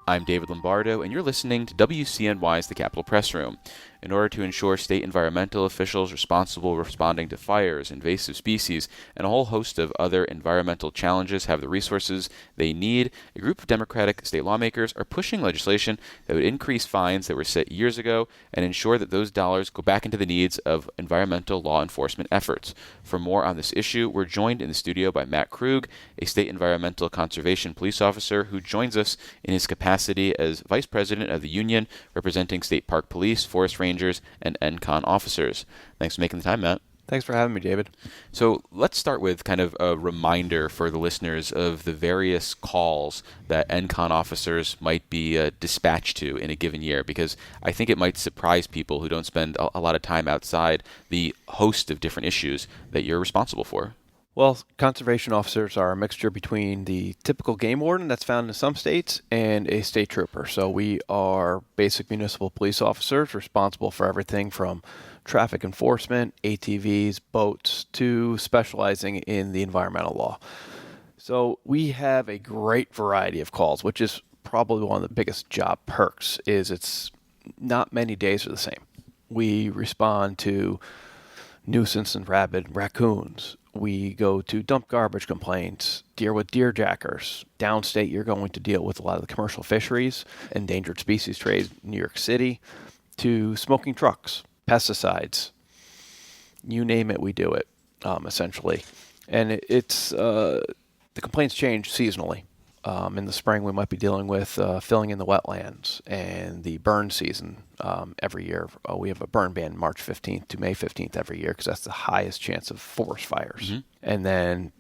I'm David Lombardo, and you're listening to WCNY's The Capitol Press Room. In order to ensure state environmental officials responsible responding to fires, invasive species, and a whole host of other environmental challenges have the resources they need, a group of Democratic state lawmakers are pushing legislation that would increase fines that were set years ago and ensure that those dollars go back into the needs of environmental law enforcement efforts. For more on this issue, we're joined in the studio by Matt Krug, a state environmental conservation police officer who joins us in his capacity as vice president of the union representing state park police, forest rangers, and NCON officers. Thanks for making the time, Matt. Thanks for having me, David. So let's start with kind of a reminder for the listeners of the various calls that NCON officers might be dispatched to in a given year, because I think it might surprise people who don't spend a lot of time outside the host of different issues that you're responsible for. Well, conservation officers are a mixture between the typical game warden that's found in some states and a state trooper. So we are basic municipal police officers responsible for everything from traffic enforcement, ATVs, boats, to specializing in the environmental law. So we have a great variety of calls, which is probably one of the biggest job perks, is it's not many days are the same. We respond to nuisance and rabid raccoons. We go to dump garbage complaints, deal with deer jackers. Downstate, you're going to deal with a lot of the commercial fisheries, endangered species trade in New York City, to smoking trucks, pesticides. You name it, we do it, essentially. And the complaints change seasonally. In the spring, we might be dealing with filling in the wetlands and the burn season every year. We have a burn ban March 15th to May 15th every year because that's the highest chance of forest fires. Mm-hmm. And then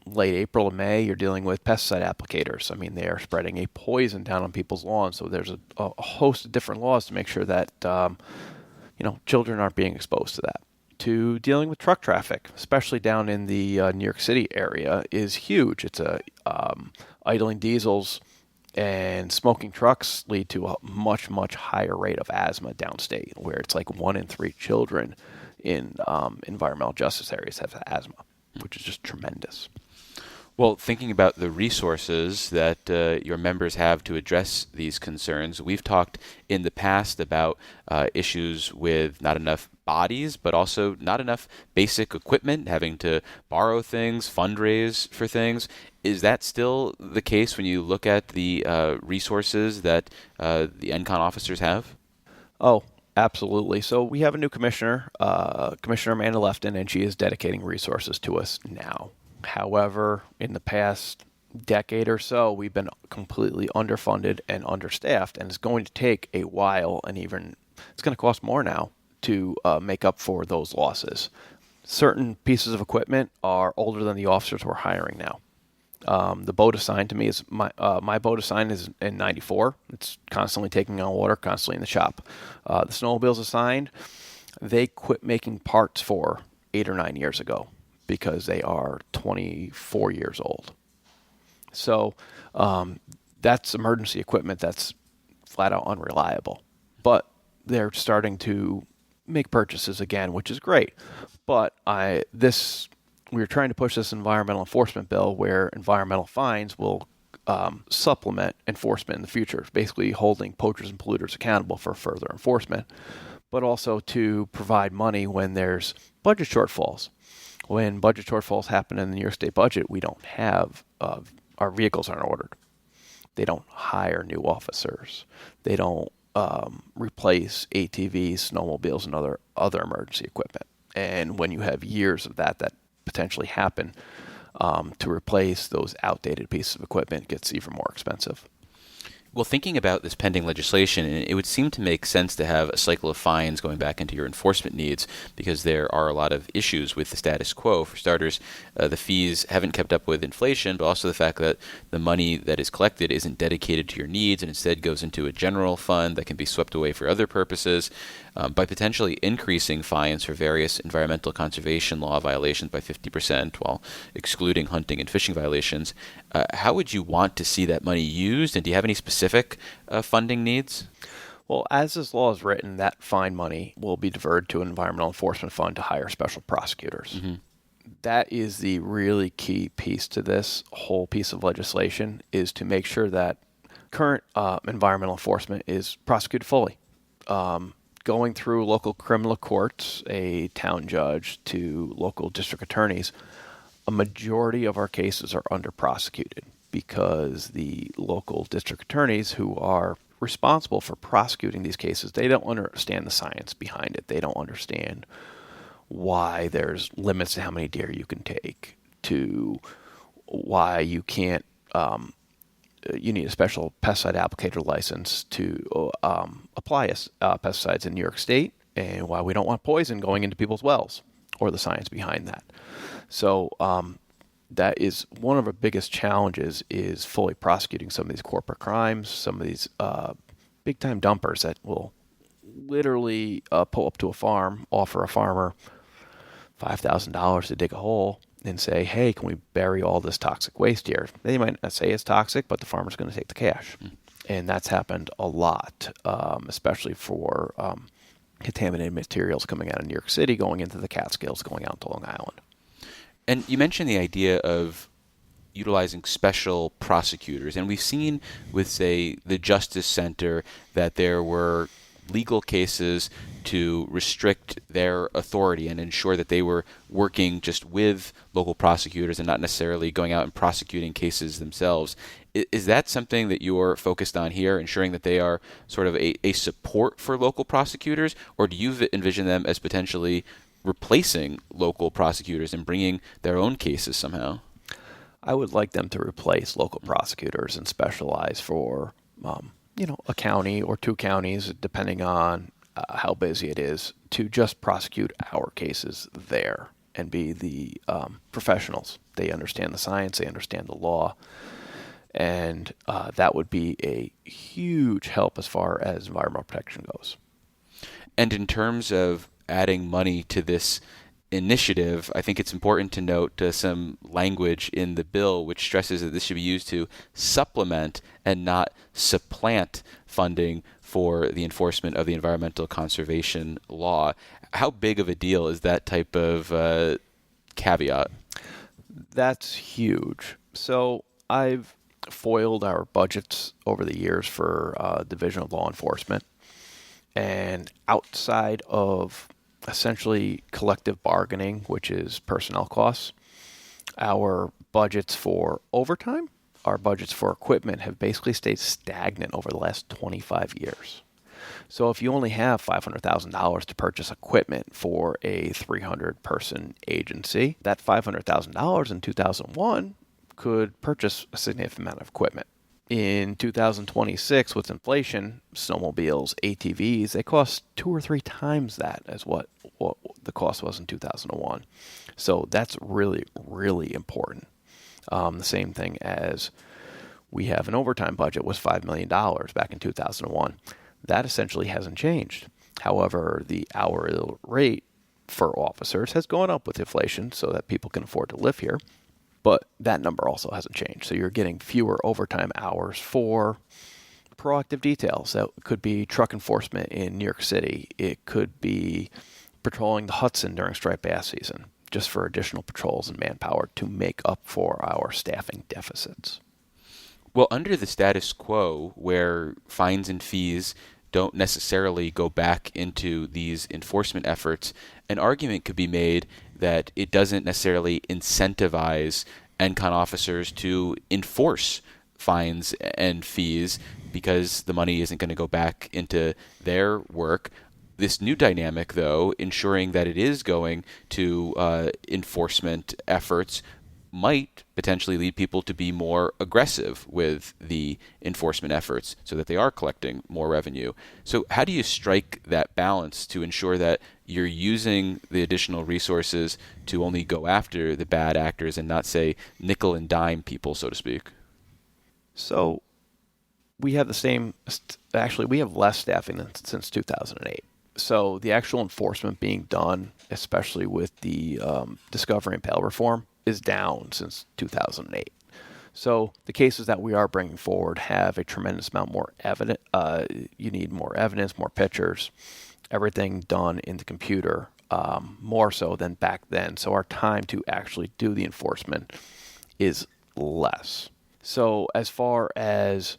late April and May, you're dealing with pesticide applicators. I mean, they are spreading a poison down on people's lawns. So there's a host of different laws to make sure that children aren't being exposed to that. To dealing with truck traffic, especially down in the New York City area, is huge. It's idling diesels and smoking trucks lead to a much, much higher rate of asthma downstate, where it's like 1 in 3 children in environmental justice areas have asthma, which is just tremendous. Well, thinking about the resources that your members have to address these concerns, we've talked in the past about issues with not enough bodies, but also not enough basic equipment, having to borrow things, fundraise for things. Is that still the case when you look at the resources that the NCON officers have? Oh, absolutely. So we have a new commissioner, Commissioner Amanda Lefton, and she is dedicating resources to us now. However, in the past decade or so, we've been completely underfunded and understaffed, and it's going to take a while, and even it's going to cost more now to make up for those losses. Certain pieces of equipment are older than the officers we're hiring now. The boat assigned to me is my boat assigned is in '94. It's constantly taking on water, constantly in the shop. The snowmobiles assigned, they quit making parts for 8 or 9 years ago because they are 24 years old. So that's emergency equipment that's flat out unreliable. But they're starting to make purchases again, which is great. But we're trying to push this environmental enforcement bill where environmental fines will supplement enforcement in the future, basically holding poachers and polluters accountable for further enforcement, but also to provide money when there's budget shortfalls. When budget shortfalls happen in the New York State budget, we don't have, our vehicles aren't ordered. They don't hire new officers. They don't replace ATVs, snowmobiles, and other emergency equipment. And when you have years of that potentially happen, to replace those outdated pieces of equipment gets even more expensive. Well, thinking about this pending legislation, it would seem to make sense to have a cycle of fines going back into your enforcement needs because there are a lot of issues with the status quo. For starters, the fees haven't kept up with inflation, but also the fact that the money that is collected isn't dedicated to your needs and instead goes into a general fund that can be swept away for other purposes. By potentially increasing fines for various environmental conservation law violations by 50% while excluding hunting and fishing violations, how would you want to see that money used? And do you have any specific funding needs? Well, as this law is written, that fine money will be diverted to an environmental enforcement fund to hire special prosecutors. Mm-hmm. That is the really key piece to this whole piece of legislation, is to make sure that Current environmental enforcement is prosecuted fully. Going through local criminal courts, a town judge to local district attorneys, a majority of our cases are under prosecuted because the local district attorneys who are responsible for prosecuting these cases, they don't understand the science behind it. They don't understand why there's limits to how many deer you can take, to why you can't, you need a special pesticide applicator license to apply pesticides in New York State, and why we don't want poison going into people's wells, or the science behind that. So that is one of our biggest challenges, is fully prosecuting some of these corporate crimes, some of these big-time dumpers that will literally pull up to a farm, offer a farmer $5,000 to dig a hole, and say, hey, can we bury all this toxic waste here? They might not say it's toxic, but the farmer's going to take the cash. And that's happened a lot, especially for contaminated materials coming out of New York City, going into the Catskills, going out to Long Island. And you mentioned the idea of utilizing special prosecutors. And we've seen with, say, the Justice Center that there were legal cases to restrict their authority and ensure that they were working just with local prosecutors and not necessarily going out and prosecuting cases themselves. Is that something that you're focused on here, ensuring that they are sort of a support for local prosecutors, or do you envision them as potentially replacing local prosecutors and bringing their own cases somehow? I would like them to replace local prosecutors and specialize for, a county or two counties, depending on how busy it is, to just prosecute our cases there and be the professionals. They understand the science, they understand the law, and that would be a huge help as far as environmental protection goes. And in terms of adding money to this initiative, I think it's important to note some language in the bill which stresses that this should be used to supplement and not supplant funding for the enforcement of the environmental conservation law. How big of a deal is that type of caveat? That's huge. So I've foiled our budgets over the years for Division of Law Enforcement, and outside of essentially collective bargaining, which is personnel costs, our budgets for overtime, our budgets for equipment have basically stayed stagnant over the last 25 years. So if you only have $500,000 to purchase equipment for a 300-person agency, that $500,000 in 2001 could purchase a significant amount of equipment. In 2026, with inflation, snowmobiles, ATVs, they cost 2 or 3 times that as what the cost was in 2001. So that's really, really important. The same thing as we have an overtime budget was $5 million back in 2001. That essentially hasn't changed. However, the hourly rate for officers has gone up with inflation so that people can afford to live here. But that number also hasn't changed. So you're getting fewer overtime hours for proactive details. That could be truck enforcement in New York City. It could be patrolling the Hudson during striped bass season, just for additional patrols and manpower to make up for our staffing deficits. Well, under the status quo, where fines and fees don't necessarily go back into these enforcement efforts, an argument could be made that it doesn't necessarily incentivize NCON officers to enforce fines and fees because the money isn't going to go back into their work. This new dynamic, though, ensuring that it is going to enforcement efforts, might potentially lead people to be more aggressive with the enforcement efforts so that they are collecting more revenue. So how do you strike that balance to ensure that you're using the additional resources to only go after the bad actors and not, say, nickel and dime people, so to speak? So we have the same, actually, we have less staffing than since 2008. So the actual enforcement being done, especially with the discovery and bail reform, is down since 2008. So the cases that we are bringing forward have a tremendous amount more evidence. You need more evidence, more pictures, everything done in the computer, more so than back then. So our time to actually do the enforcement is less. So as far as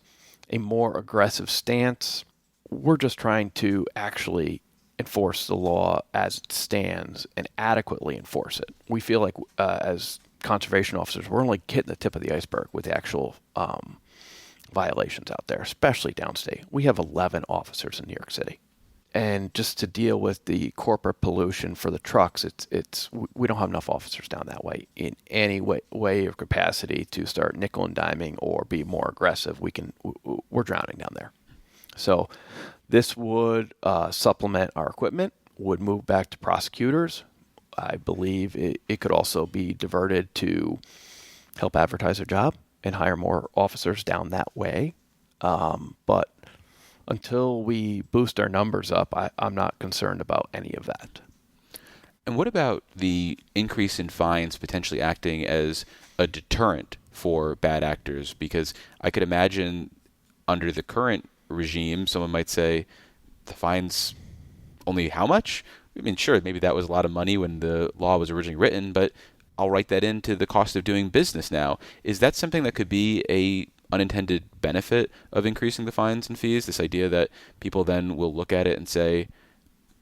a more aggressive stance. We're just trying to actually enforce the law as it stands and adequately enforce it. We feel like as conservation officers, we're only hitting the tip of the iceberg with the actual violations out there, especially downstate. We have 11 officers in New York City. And just to deal with the corporate pollution for the trucks, we don't have enough officers down that way in any way or capacity to start nickel and diming or be more aggressive. We're drowning down there. So this would supplement our equipment, would move back to prosecutors. I believe it could also be diverted to help advertise their job and hire more officers down that way. But until we boost our numbers up, I'm not concerned about any of that. And what about the increase in fines potentially acting as a deterrent for bad actors? Because I could imagine under the current regime, someone might say, the fine's only how much? I mean, sure, maybe that was a lot of money when the law was originally written, but I'll write that into the cost of doing business now. Is that something that could be a unintended benefit of increasing the fines and fees? This idea that people then will look at it and say,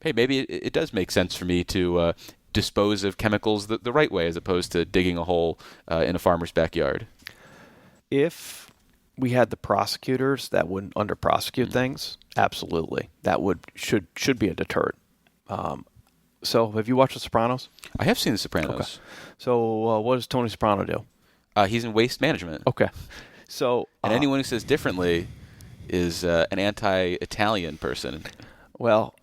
hey, maybe it does make sense for me to dispose of chemicals the right way as opposed to digging a hole in a farmer's backyard. If we had the prosecutors that would under-prosecute things, absolutely. That should be a deterrent. So have you watched The Sopranos? I have seen The Sopranos. Okay. So what does Tony Soprano do? He's in waste management. Okay. So and anyone who says differently is an anti-Italian person. Well,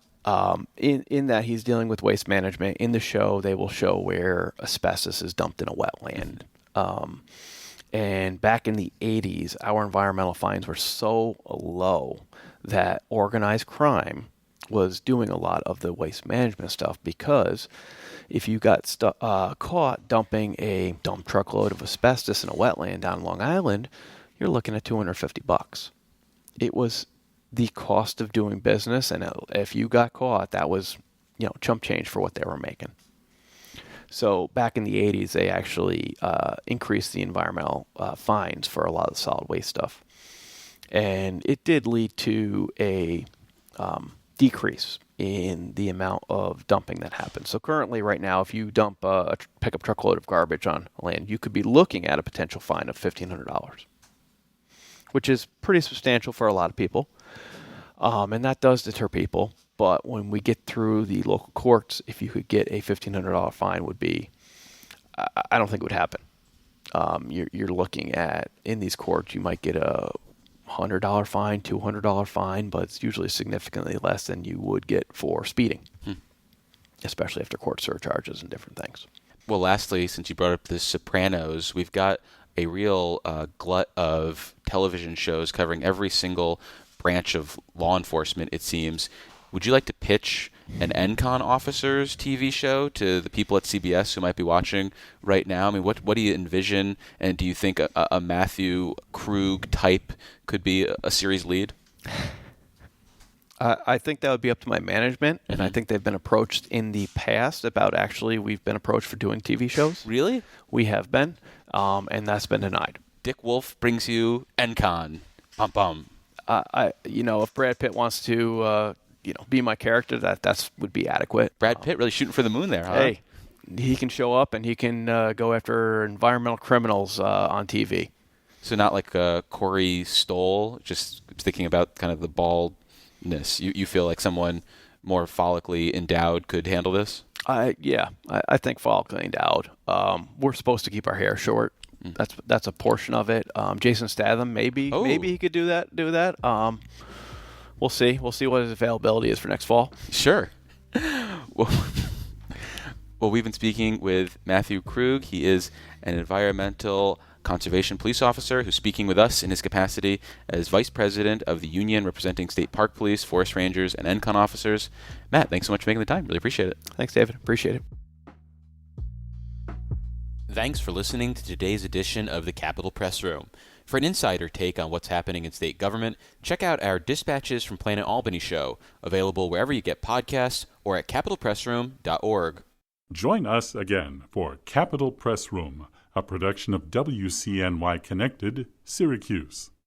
in that he's dealing with waste management. In the show, they will show where asbestos is dumped in a wetland. And back in the 80s, our environmental fines were so low that organized crime was doing a lot of the waste management stuff, because if you got caught dumping a dump truckload of asbestos in a wetland down Long Island, you're looking at $250. It was the cost of doing business, and if you got caught, that was chump change for what they were making. So back in the 80s, they actually increased the environmental fines for a lot of the solid waste stuff. And it did lead to a decrease in the amount of dumping that happens. So currently, right now, if you dump a pickup truckload of garbage on land, you could be looking at a potential fine of $1,500, which is pretty substantial for a lot of people. And that does deter people. But when we get through the local courts, if you could get a $1,500 fine, would be, I don't think it would happen. You're looking at, in these courts, you might get a $100 fine, $200 fine, but it's usually significantly less than you would get for speeding, especially after court surcharges and different things. Well, lastly, since you brought up The Sopranos, we've got a real glut of television shows covering every single branch of law enforcement, it seems. Would you like to pitch an ENCON officers TV show to the people at CBS who might be watching right now? I mean, what do you envision, and do you think a Matthew Krug type could be a series lead? I think that would be up to my management, and I think they've been approached in the past we've been approached for doing TV shows. Really? We have been, and that's been denied. Dick Wolf brings you ENCON. Bum bum. If Brad Pitt wants to, be my character, that would be adequate. Brad Pitt really shooting for the moon there, huh? Hey, he can show up and he can go after environmental criminals on TV. So not like Corey Stoll, just thinking about kind of the baldness. You feel like someone more follically endowed could handle this? I think follically endowed. We're supposed to keep our hair short. That's a portion of it. Jason Statham, maybe he could do that. We'll see. We'll see what his availability is for next fall. Sure. Well, we've been speaking with Matthew Krug. He is an environmental conservation police officer who's speaking with us in his capacity as vice president of the union representing state park police, forest rangers, and ENCON officers. Matt, thanks so much for making the time. Really appreciate it. Thanks, David. Appreciate it. Thanks for listening to today's edition of the Capitol Press Room. For an insider take on what's happening in state government, check out our Dispatches from Planet Albany show, available wherever you get podcasts or at capitolpressroom.org. Join us again for Capitol Press Room, a production of WCNY Connected, Syracuse.